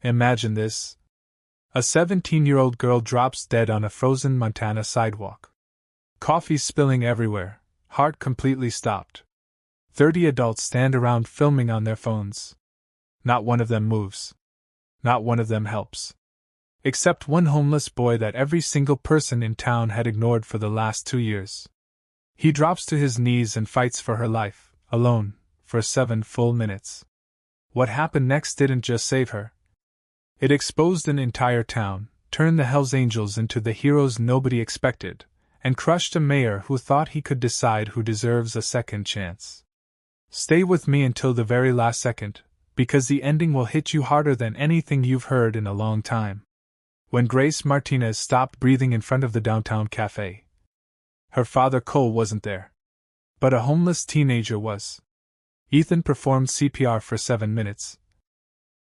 Imagine this. A 17-year-old girl drops dead on a frozen Montana sidewalk. Coffee spilling everywhere, heart completely stopped. 30 adults stand around filming on their phones. Not one of them moves. Not one of them helps. Except one homeless boy that every single person in town had ignored for the last 2 years. He drops to his knees and fights for her life, alone, for 7 full minutes. What happened next didn't just save her. It exposed an entire town, turned the Hells Angels into the heroes nobody expected, and crushed a mayor who thought he could decide who deserves a second chance. Stay with me until the very last second, because the ending will hit you harder than anything you've heard in a long time. When Grace Martinez stopped breathing in front of the downtown cafe, her father Cole wasn't there. But a homeless teenager was. Ethan performed CPR for 7 minutes.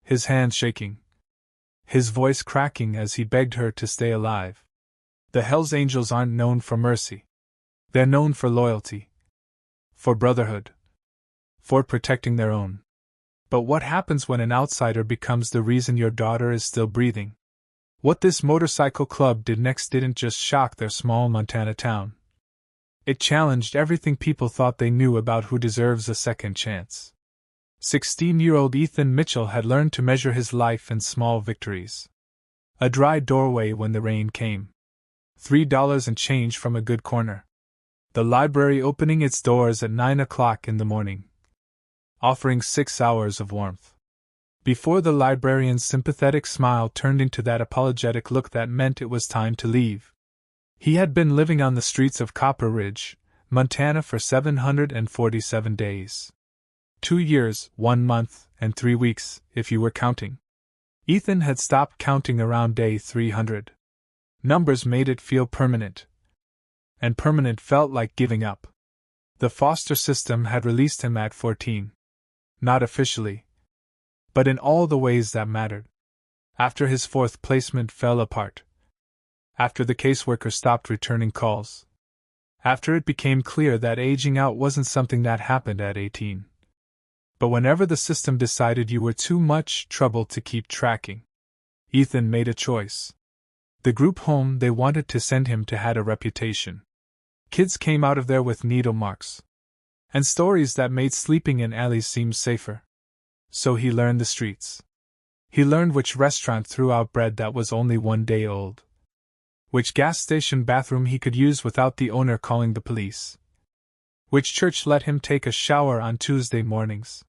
His hands shaking. His voice cracking as he begged her to stay alive. The Hells Angels aren't known for mercy. They're known for loyalty. For brotherhood. For protecting their own. But what happens when an outsider becomes the reason your daughter is still breathing? What this motorcycle club did next didn't just shock their small Montana town. It challenged everything people thought they knew about who deserves a second chance. 16-year-old Ethan Mitchell had learned to measure his life in small victories. A dry doorway when the rain came. $3 and change from a good corner. The library opening its doors at 9 o'clock in the morning, offering 6 hours of warmth. Before the librarian's sympathetic smile turned into that apologetic look that meant it was time to leave. He had been living on the streets of Copper Ridge, Montana for 747 days. 2 years, 1 month, and 3 weeks, if you were counting. Ethan had stopped counting around day 300. Numbers made it feel permanent. And permanent felt like giving up. The foster system had released him at 14. Not officially. But in all the ways that mattered. After his 4th placement fell apart. After the caseworker stopped returning calls. After it became clear that aging out wasn't something that happened at 18. But whenever the system decided you were too much trouble to keep tracking, Ethan made a choice. The group home they wanted to send him to had a reputation. Kids came out of there with needle marks. And stories that made sleeping in alleys seem safer. So he learned the streets. He learned which restaurant threw out bread that was only 1 day old. Which gas station bathroom he could use without the owner calling the police. Which church let him take a shower on Tuesday mornings,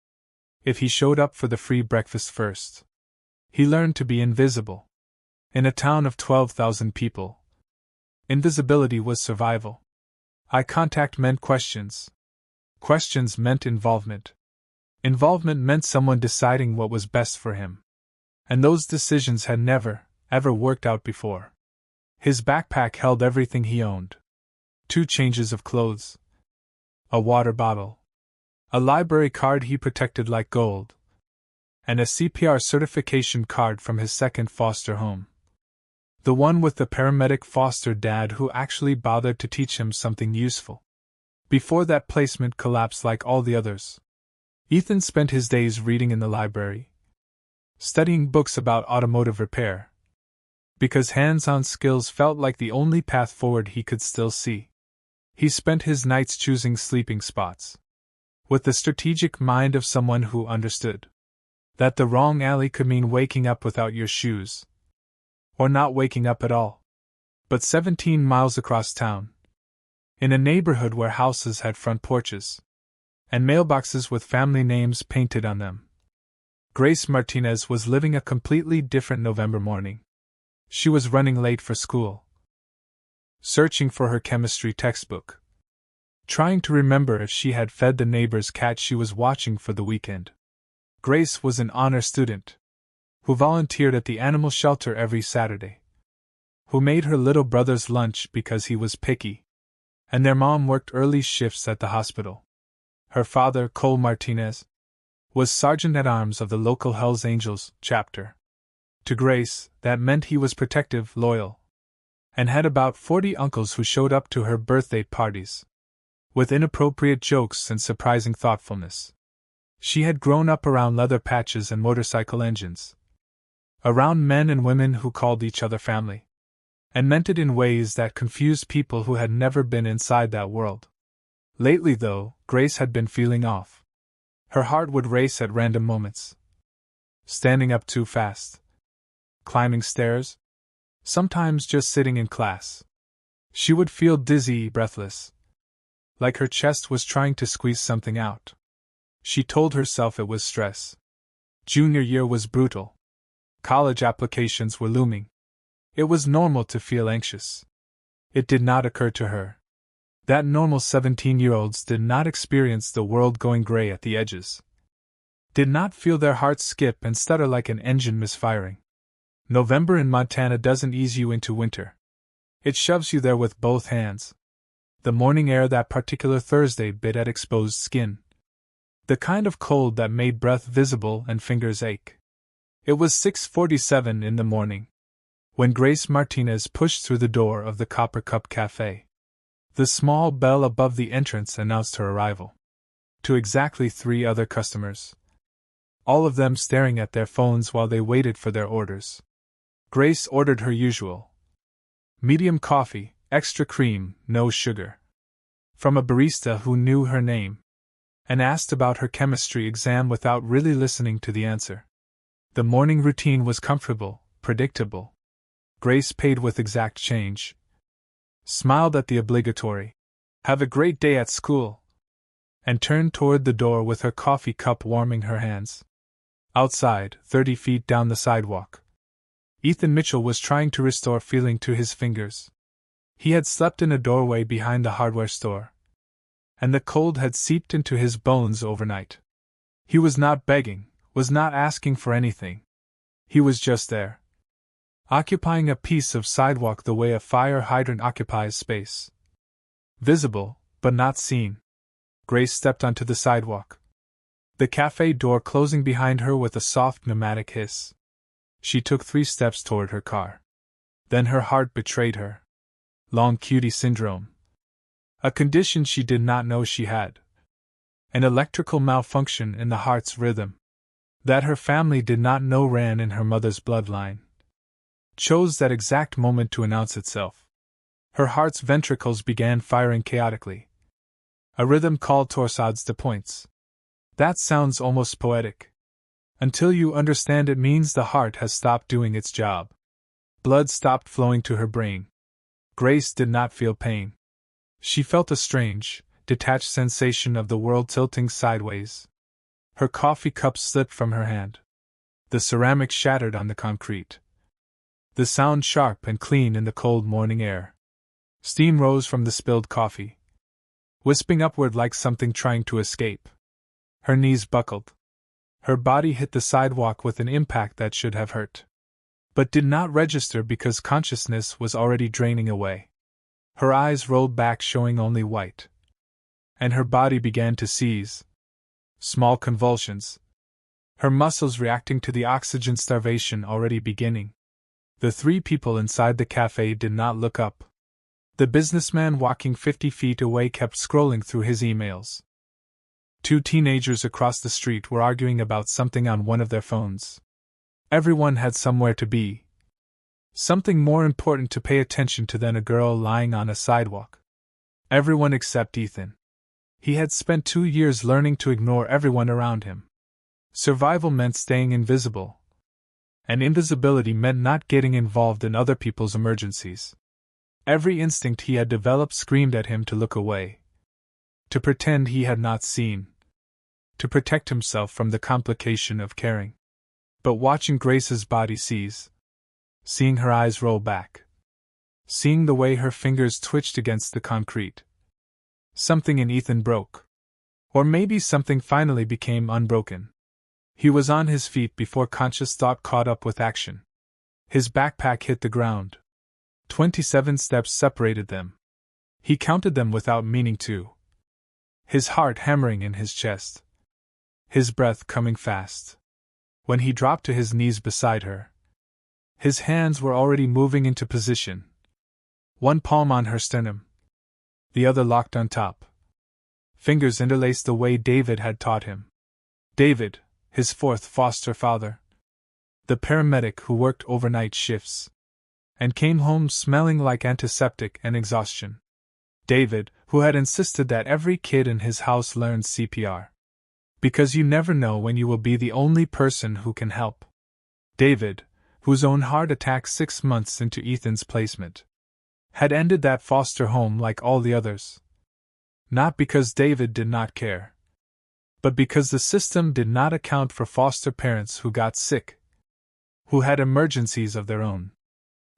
if he showed up for the free breakfast first. He learned to be invisible. In a town of 12,000 people, invisibility was survival. Eye contact meant questions. Questions meant involvement. Involvement meant someone deciding what was best for him. And those decisions had never, ever worked out before. His backpack held everything he owned. 2 changes of clothes. A water bottle. A library card he protected like gold. And a CPR certification card from his 2nd foster home. The one with the paramedic foster dad who actually bothered to teach him something useful. Before that placement collapsed like all the others, Ethan spent his days reading in the library. Studying books about automotive repair. Because hands-on skills felt like the only path forward he could still see. He spent his nights choosing sleeping spots. With the strategic mind of someone who understood that the wrong alley could mean waking up without your shoes. Or not waking up at all. But 17 miles across town, in a neighborhood where houses had front porches, and mailboxes with family names painted on them, Grace Martinez was living a completely different November morning. She was running late for school, searching for her chemistry textbook, trying to remember if she had fed the neighbor's cat she was watching for the weekend. Grace was an honor student who volunteered at the animal shelter every Saturday, who made her little brother's lunch because he was picky, and their mom worked early shifts at the hospital. Her father, Cole Martinez, was sergeant-at-arms of the local Hells Angels chapter. To Grace, that meant he was protective, loyal, and had about 40 uncles who showed up to her birthday parties, with inappropriate jokes and surprising thoughtfulness. She had grown up around leather patches and motorcycle engines. around men and women who called each other family, and meant it in ways that confused people who had never been inside that world. Lately, though, Grace had been feeling off. Her heart would race at random moments. Standing up too fast. Climbing stairs. Sometimes just sitting in class. She would feel dizzy, breathless. Like her chest was trying to squeeze something out. She told herself it was stress. Junior year was brutal. College applications were looming. It was normal to feel anxious. It did not occur to her that normal 17-year-olds did not experience the world going gray at the edges. Did not feel their hearts skip and stutter like an engine misfiring. November in Montana doesn't ease you into winter. It shoves you there with both hands. The morning air that particular Thursday bit at exposed skin. The kind of cold that made breath visible and fingers ache. It was 6:47 in the morning when Grace Martinez pushed through the door of the Copper Cup Cafe. The small bell above the entrance announced her arrival. To exactly 3 other customers. All of them staring at their phones while they waited for their orders. Grace ordered her usual. Medium coffee, extra cream, no sugar. From a barista who knew her name. And asked about her chemistry exam without really listening to the answer. The morning routine was comfortable, predictable. Grace paid with exact change. Smiled at the obligatory, "Have a great day at school," and turned toward the door with her coffee cup warming her hands. Outside, 30 feet down the sidewalk, Ethan Mitchell was trying to restore feeling to his fingers. He had slept in a doorway behind the hardware store, and the cold had seeped into his bones overnight. He was not begging, was not asking for anything. He was just there. Occupying a piece of sidewalk the way a fire hydrant occupies space. Visible, but not seen. Grace stepped onto the sidewalk. The cafe door closing behind her with a soft pneumatic hiss. She took 3 steps toward her car. Then her heart betrayed her. Long QT syndrome. A condition she did not know she had. An electrical malfunction in the heart's rhythm. That her family did not know ran in her mother's bloodline. Chose that exact moment to announce itself. Her heart's ventricles began firing chaotically. A rhythm called torsades de pointes. That sounds almost poetic. Until you understand it means the heart has stopped doing its job. Blood stopped flowing to her brain. Grace did not feel pain. She felt a strange, detached sensation of the world tilting sideways. Her coffee cup slipped from her hand. The ceramic shattered on the concrete. The sound sharp and clean in the cold morning air. Steam rose from the spilled coffee, wisping upward like something trying to escape. Her knees buckled. Her body hit the sidewalk with an impact that should have hurt, but did not register because consciousness was already draining away. Her eyes rolled back, showing only white. And her body began to seize. Small convulsions. Her muscles reacting to the oxygen starvation already beginning. The 3 people inside the cafe did not look up. The businessman walking 50 feet away kept scrolling through his emails. 2 teenagers across the street were arguing about something on one of their phones. Everyone had somewhere to be. Something more important to pay attention to than a girl lying on a sidewalk. Everyone except Ethan. He had spent 2 years learning to ignore everyone around him. Survival meant staying invisible. And invisibility meant not getting involved in other people's emergencies. Every instinct he had developed screamed at him to look away. To pretend he had not seen. To protect himself from the complication of caring. But watching Grace's body seize. Seeing her eyes roll back. Seeing the way her fingers twitched against the concrete. Something in Ethan broke. Or maybe something finally became unbroken. He was on his feet before conscious thought caught up with action. His backpack hit the ground. 27 steps separated them. He counted them without meaning to. His heart hammering in his chest. His breath coming fast. When he dropped to his knees beside her, his hands were already moving into position. One palm on her sternum. The other locked on top. Fingers interlaced the way David had taught him. David, his 4th foster father. the paramedic who worked overnight shifts, and came home smelling like antiseptic and exhaustion. David, who had insisted that every kid in his house learns CPR. Because you never know when you will be the only person who can help. David, whose own heart attack 6 months into Ethan's placement, had ended that foster home like all the others. Not because David did not care, but because the system did not account for foster parents who got sick, who had emergencies of their own.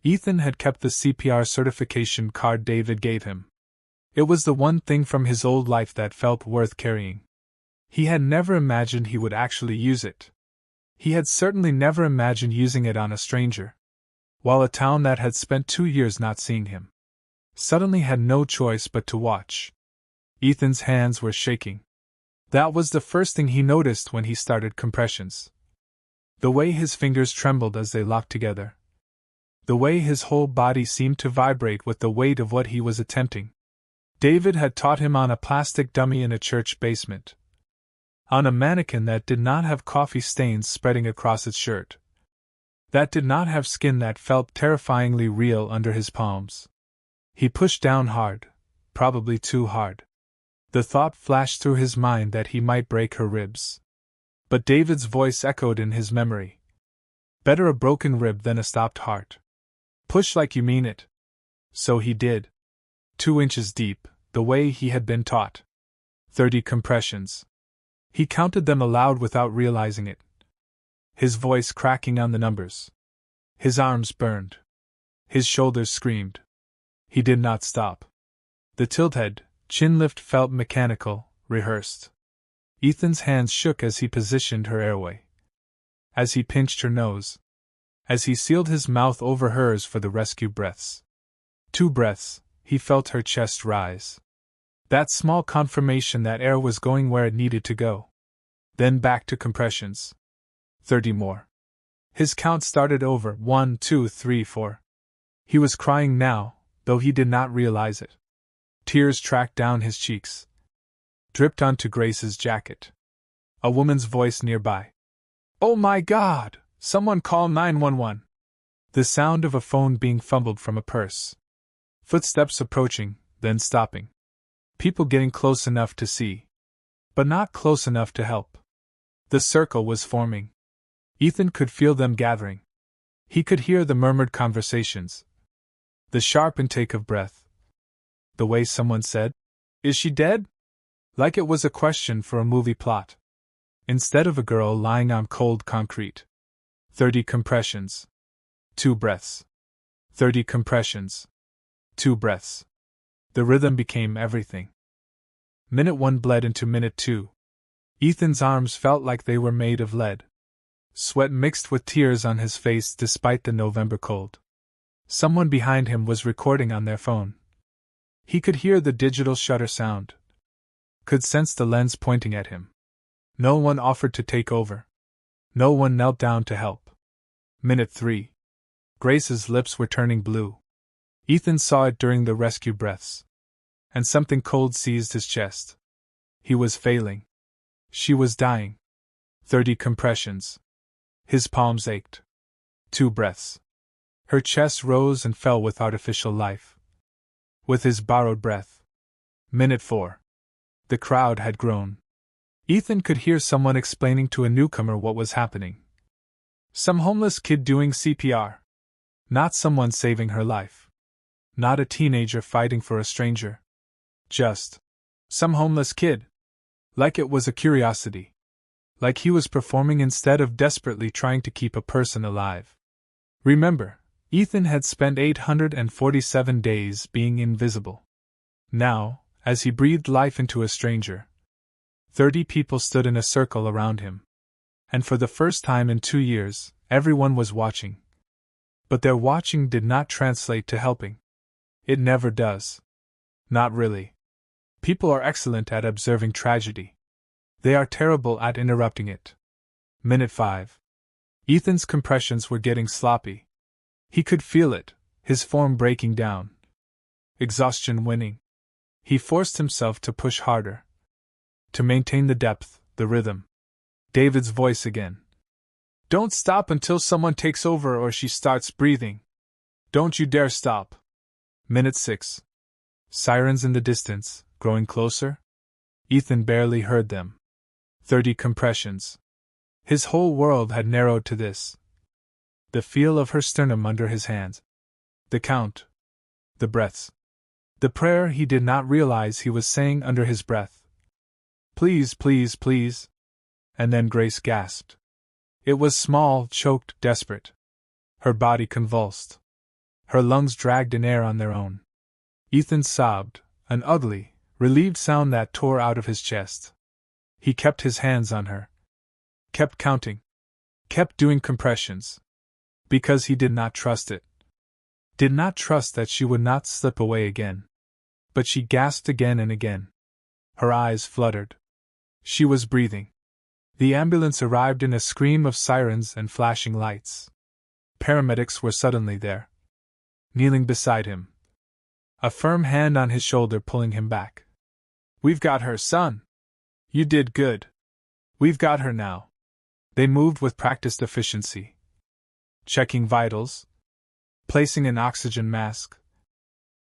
Ethan had kept the CPR certification card David gave him. It was the one thing from his old life that felt worth carrying. He had never imagined he would actually use it. He had certainly never imagined using it on a stranger, while a town that had spent 2 years not seeing him suddenly had no choice but to watch. Ethan's hands were shaking. That was the first thing he noticed when he started compressions. The way his fingers trembled as they locked together. The way his whole body seemed to vibrate with the weight of what he was attempting. David had taught him on a plastic dummy in a church basement. On a mannequin that did not have coffee stains spreading across its shirt. That did not have skin that felt terrifyingly real under his palms. He pushed down hard, probably too hard. The thought flashed through his mind that he might break her ribs. But David's voice echoed in his memory. Better a broken rib than a stopped heart. Push like you mean it. So he did. 2 inches deep, the way he had been taught. 30 compressions. He counted them aloud without realizing it. His voice cracking on the numbers. His arms burned. His shoulders screamed. He did not stop. The tilt-head, chin lift felt mechanical, rehearsed. Ethan's hands shook as he positioned her airway. As he pinched her nose. As he sealed his mouth over hers for the rescue breaths. 2 breaths, he felt her chest rise. That small confirmation that air was going where it needed to go. Then back to compressions. 30 more. His count started over, 1, 2, 3, 4. He was crying now, though he did not realize it. Tears tracked down his cheeks. Dripped onto Grace's jacket. A woman's voice nearby. "Oh my God! Someone call 911!" The sound of a phone being fumbled from a purse. Footsteps approaching, then stopping. People getting close enough to see, but not close enough to help. The circle was forming. Ethan could feel them gathering. He could hear the murmured conversations. The sharp intake of breath. The way someone said, "Is she dead?" Like it was a question for a movie plot. Instead of a girl lying on cold concrete. 30 compressions. 2 breaths. 30 compressions. 2 breaths. The rhythm became everything. Minute 1 bled into minute 2. Ethan's arms felt like they were made of lead. Sweat mixed with tears on his face despite the November cold. Someone behind him was recording on their phone. He could hear the digital shutter sound. Could sense the lens pointing at him. No one offered to take over. No one knelt down to help. Minute 3. Grace's lips were turning blue. Ethan saw it during the rescue breaths. And something cold seized his chest. He was failing. She was dying. 30 compressions. His palms ached. 2 breaths. Her chest rose and fell with artificial life. With his borrowed breath. Minute 4. The crowd had grown. Ethan could hear someone explaining to a newcomer what was happening. Some homeless kid doing CPR. Not someone saving her life. Not a teenager fighting for a stranger. Just some homeless kid. Like it was a curiosity. Like he was performing instead of desperately trying to keep a person alive. Remember, Ethan had spent 847 days being invisible. Now, as he breathed life into a stranger, 30 people stood in a circle around him. And for the first time in 2 years, everyone was watching. But their watching did not translate to helping. It never does. Not really. People are excellent at observing tragedy. They are terrible at interrupting it. Minute 5. Ethan's compressions were getting sloppy. He could feel it, his form breaking down. Exhaustion winning. He forced himself to push harder. To maintain the depth, the rhythm. David's voice again. Don't stop until someone takes over or she starts breathing. Don't you dare stop. Minute 6. Sirens in the distance, growing closer. Ethan barely heard them. 30 compressions. His whole world had narrowed to this. The feel of her sternum under his hands. The count. The breaths. The prayer he did not realize he was saying under his breath. Please, please, please. And then Grace gasped. It was small, choked, desperate. Her body convulsed. Her lungs dragged in air on their own. Ethan sobbed, an ugly, relieved sound that tore out of his chest. He kept his hands on her. Kept counting. Kept doing compressions. Because he did not trust it. Did not trust that she would not slip away again. But she gasped again and again. Her eyes fluttered. She was breathing. The ambulance arrived in a scream of sirens and flashing lights. Paramedics were suddenly there. Kneeling beside him. A firm hand on his shoulder pulling him back. We've got her, son. You did good. We've got her now. They moved with practiced efficiency. Checking vitals. Placing an oxygen mask.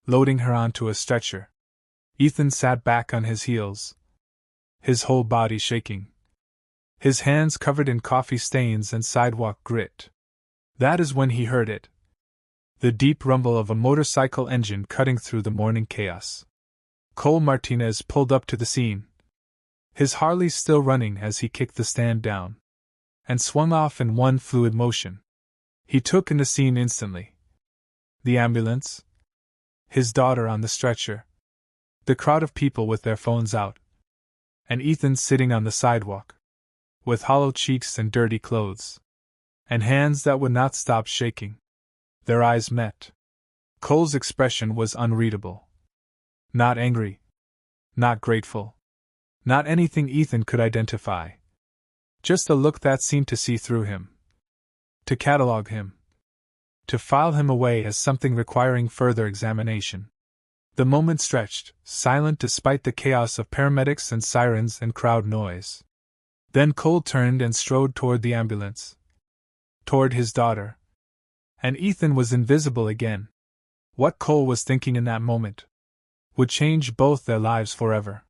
Loading her onto a stretcher. Ethan sat back on his heels. His whole body shaking. His hands covered in coffee stains and sidewalk grit. That is when he heard it. The deep rumble of a motorcycle engine cutting through the morning chaos. Cole Martinez pulled up to the scene. His Harley still running as he kicked the stand down. And swung off in one fluid motion. He took in the scene instantly. The ambulance. His daughter on the stretcher. The crowd of people with their phones out. And Ethan sitting on the sidewalk. With hollow cheeks and dirty clothes. And hands that would not stop shaking. Their eyes met. Cole's expression was unreadable. Not angry. Not grateful. Not anything Ethan could identify. Just a look that seemed to see through him. To catalog him. To file him away as something requiring further examination. The moment stretched, silent despite the chaos of paramedics and sirens and crowd noise. Then Cole turned and strode toward the ambulance. Toward his daughter. And Ethan was invisible again. What Cole was thinking in that moment would change both their lives forever.